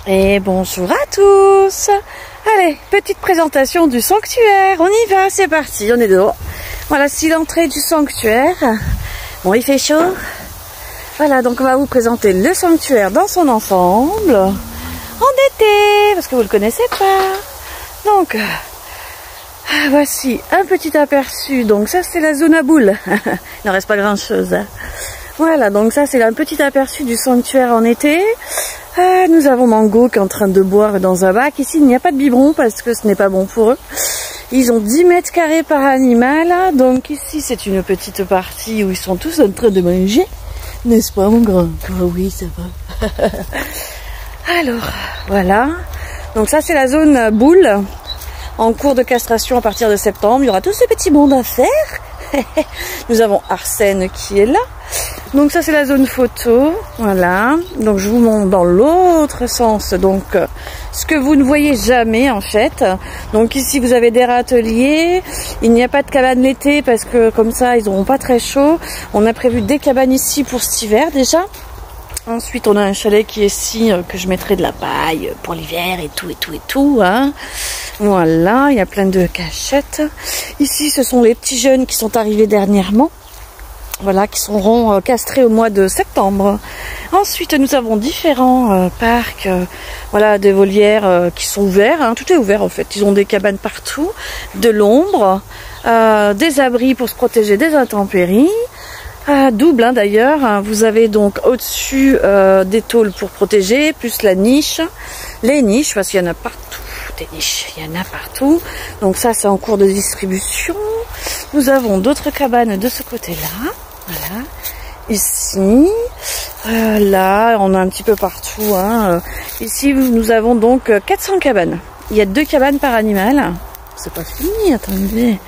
Et bonjour à tous. Allez, petite présentation du sanctuaire. On y va, c'est parti, on est dehors. Voilà, c'est l'entrée du sanctuaire. Bon, il fait chaud. Voilà, donc on va vous présenter le sanctuaire dans son ensemble. En été, parce que vous ne le connaissez pas. Donc, voici un petit aperçu. Donc ça, c'est la zone à boules. Il n'en reste pas grand-chose. Voilà, donc ça, c'est un petit aperçu du sanctuaire en été. Nous avons Mango qui est en train de boire dans un bac. Ici, il n'y a pas de biberon parce que ce n'est pas bon pour eux. Ils ont 10 mètres carrés par animal. Donc ici, c'est une petite partie où ils sont tous en train de manger. N'est-ce pas, mon grand? Oh, oui, ça va. Alors, voilà. Donc ça, c'est la zone boule. En cours de castration à partir de septembre. Il y aura tous ces petits mondes à faire. Nous avons Arsène qui est là. Donc ça, c'est la zone photo. Voilà. Donc je vous montre dans l'autre sens. Donc ce que vous ne voyez jamais en fait. Donc ici, vous avez des râteliers. Il n'y a pas de cabane l'été parce que comme ça, ils n'auront pas très chaud. On a prévu des cabanes ici pour cet hiver déjà. Ensuite, on a un chalet qui est ici, que je mettrai de la paille pour l'hiver et tout. Hein. Voilà, il y a plein de cachettes. Ici, ce sont les petits jeunes qui sont arrivés dernièrement. Voilà, qui seront castrés au mois de septembre. Ensuite, nous avons différents parcs, voilà, des volières qui sont ouverts. Hein. Tout est ouvert en fait. Ils ont des cabanes partout, de l'ombre, des abris pour se protéger des intempéries. Double hein, d'ailleurs, vous avez donc au-dessus des tôles pour protéger, plus la niche, les niches, parce qu'il y en a partout, des niches, il y en a partout, donc ça c'est en cours de distribution. Nous avons d'autres cabanes de ce côté-là, voilà, ici, là, on a un petit peu partout, hein. Ici nous avons donc 400 cabanes, il y a 2 cabanes par animal, c'est pas fini, attendez.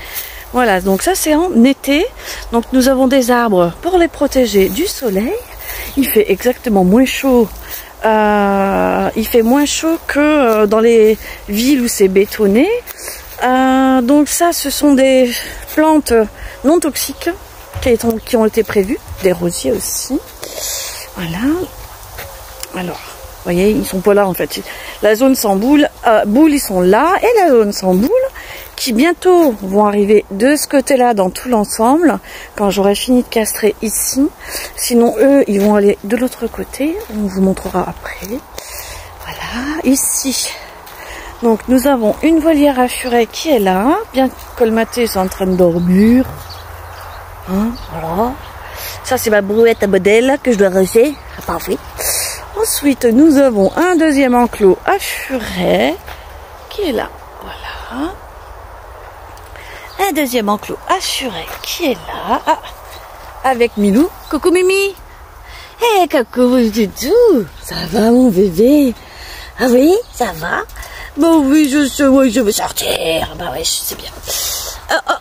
Voilà, donc ça c'est en été. Donc nous avons des arbres pour les protéger du soleil. Il fait exactement moins chaud. Il fait moins chaud que dans les villes où c'est bétonné. Donc ça, ce sont des plantes non toxiques qui ont été prévues. Des rosiers aussi. Voilà. Alors, vous voyez, ils sont pas là en fait. La zone sans boule, ils sont là. Et la zone sans boule, qui bientôt vont arriver de ce côté-là dans tout l'ensemble, quand j'aurai fini de castrer ici. Sinon, eux, ils vont aller de l'autre côté. On vous montrera après. Voilà, ici. Donc, nous avons une volière à furets qui est là, bien colmatée, ils sont en train de dormir. Hein, voilà. Ça, c'est ma brouette à modèle que je dois ranger. Parfait. Ensuite, nous avons un deuxième enclos à furets qui est là. Voilà. Un deuxième enclos assuré qui est là, avec Milou. Coucou Mimi. Eh, coucou Doudou. Ça va mon bébé? Ah oui, ça va? Bon oui, je veux sortir. Bah ouais, c'est bien.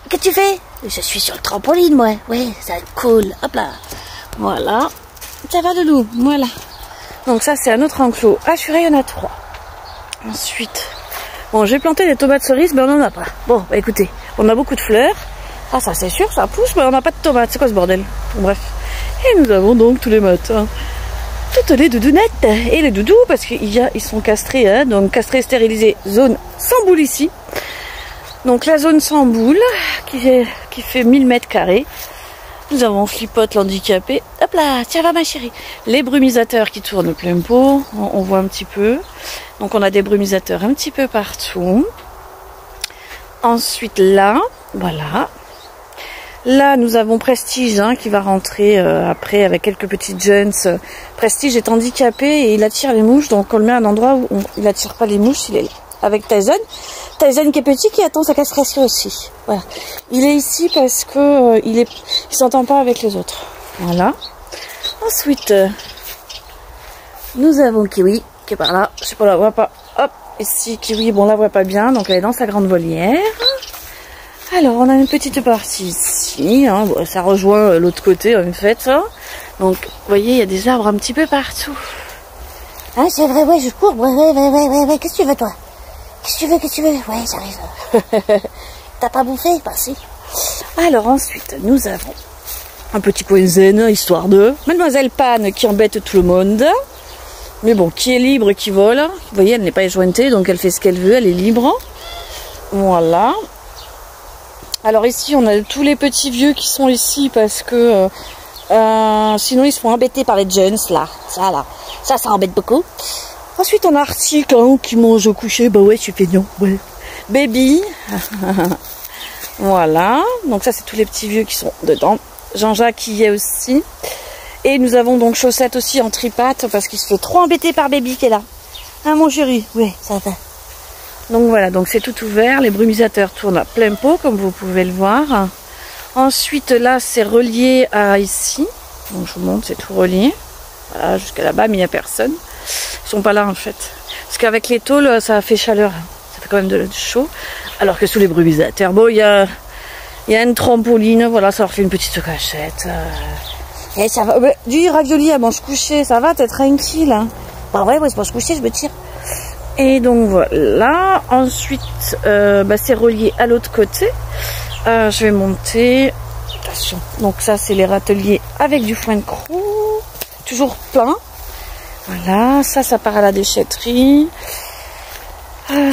Qu'est-ce que tu fais? Je suis sur le trampoline, moi. Ouais, ça va être cool. Hop là. Voilà. Ça va Doudou? Voilà. Donc ça, c'est un autre enclos assuré, il y en a 3. Ensuite... Bon, j'ai planté des tomates cerises, mais on n'en a pas. Bon, bah, écoutez, on a beaucoup de fleurs. Ah, ça c'est sûr, ça pousse, mais on n'a pas de tomates. C'est quoi ce bordel? Bon, bref. Et nous avons donc tous les matins toutes les doudounettes et les doudous, parce qu'ils sont castrés, hein, donc castrés, stérilisés, zone sans boule ici. Donc la zone sans boule, qui fait 1000 mètres carrés. Nous avons Flipote, l'handicapé. Hop là, tiens, va ma chérie. Les brumisateurs qui tournent plein pot, on voit un petit peu. Donc on a des brumisateurs un petit peu partout. Ensuite là, voilà. Là nous avons Prestige hein, qui va rentrer après avec quelques petites jeunes. Prestige est handicapé et il attire les mouches. Donc on le met à un endroit où il n'attire pas les mouches. Il est là. Avec Tyson. Tyson qui est petit, qui attend sa castration aussi. Voilà. Il est ici parce que il s'entend pas avec les autres. Voilà. Ensuite, nous avons Kiwi qui est par là. Je sais pas, on la voit pas. Hop, ici Kiwi, bon, on la voit pas bien, donc elle est dans sa grande volière. Alors, on a une petite partie ici. Hein. Bon, ça rejoint l'autre côté en fait. Ça. Donc, vous voyez, il y a des arbres un petit peu partout. Ah, c'est vrai, ouais, je cours. Ouais. Qu'est-ce que tu veux, toi? Qu'est-ce que tu veux? Ouais, j'arrive. T'as pas bouffé? Bah, si. Alors, ensuite, nous avons un petit coin zen, histoire de Mademoiselle Pan qui embête tout le monde. Mais bon, qui est libre, qui vole. Vous voyez, elle n'est pas éjointée, donc elle fait ce qu'elle veut, elle est libre. Voilà. Alors ici, on a tous les petits vieux qui sont ici parce que sinon ils se font embêter par les jeunes, là. Ça embête beaucoup. Ensuite, on a Arctic qui mange au coucher. Bah ouais, je suis feignant. Ouais. Baby. Voilà. Donc ça, c'est tous les petits vieux qui sont dedans. Jean-Jacques y est aussi. Et nous avons donc Chaussette aussi en tripatte parce qu'il se fait trop embêter par Baby qui est là. Hein, mon chéri? Oui, ça va. Donc voilà, donc c'est tout ouvert. Les brumisateurs tournent à plein pot, comme vous pouvez le voir. Ensuite, là, c'est relié à ici. Donc je vous montre, c'est tout relié. Voilà, jusqu'à là-bas, mais il n'y a personne. Ils sont pas là, en fait. Parce qu'avec les tôles, ça fait chaleur. Ça fait quand même de chaud. Alors que sous les brumisateurs, bon, il y a une trampoline. Voilà, ça leur fait une petite cachette. Et ça va. Du ravioli, elle mange couché. Ça va, t'es tranquille. Hein. Bah ouais, moi je mange coucher, je me tire. Et donc voilà, ensuite c'est relié à l'autre côté. Je vais monter, attention, donc ça c'est les râteliers avec du foin de croûte, toujours plein. Voilà, ça part à la déchetterie.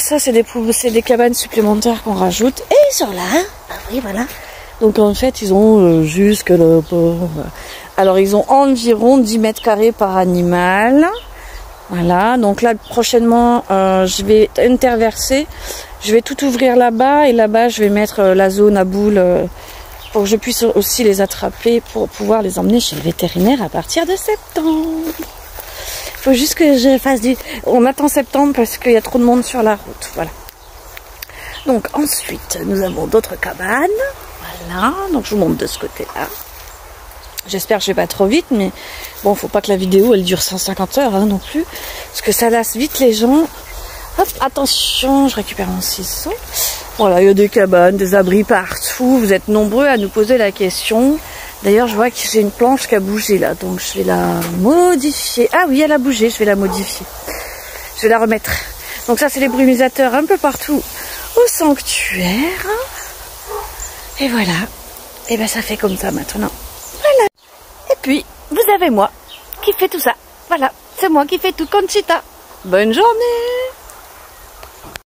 Ça c'est des cabanes supplémentaires qu'on rajoute. Et ils sont là, bah oui voilà. Donc en fait ils ont jusque là. Alors ils ont environ 10 mètres carrés par animal. Voilà, donc là prochainement je vais interverser, je vais tout ouvrir là-bas et là-bas je vais mettre la zone à boules pour que je puisse aussi les attraper pour pouvoir les emmener chez le vétérinaire à partir de septembre. Il faut juste que je fasse On attend septembre parce qu'il y a trop de monde sur la route, voilà. Donc ensuite nous avons d'autres cabanes, voilà, donc je vous montre de ce côté-là. J'espère que je vais pas trop vite, mais bon, faut pas que la vidéo elle dure 150 heures hein, non plus, parce que ça lasse vite les gens. Hop, attention, je récupère mon ciseau. Voilà, il y a des cabanes, des abris partout. Vous êtes nombreux à nous poser la question. D'ailleurs, je vois que j'ai une planche qui a bougé là, donc je vais la modifier. Ah oui, elle a bougé, je vais la modifier. Je vais la remettre. Donc ça, c'est les brumisateurs un peu partout au sanctuaire. Et voilà. Et ben ça fait comme ça maintenant. Voilà. Et puis, vous avez moi qui fait tout ça. Voilà, c'est moi qui fais tout, Conchita. Bonne journée!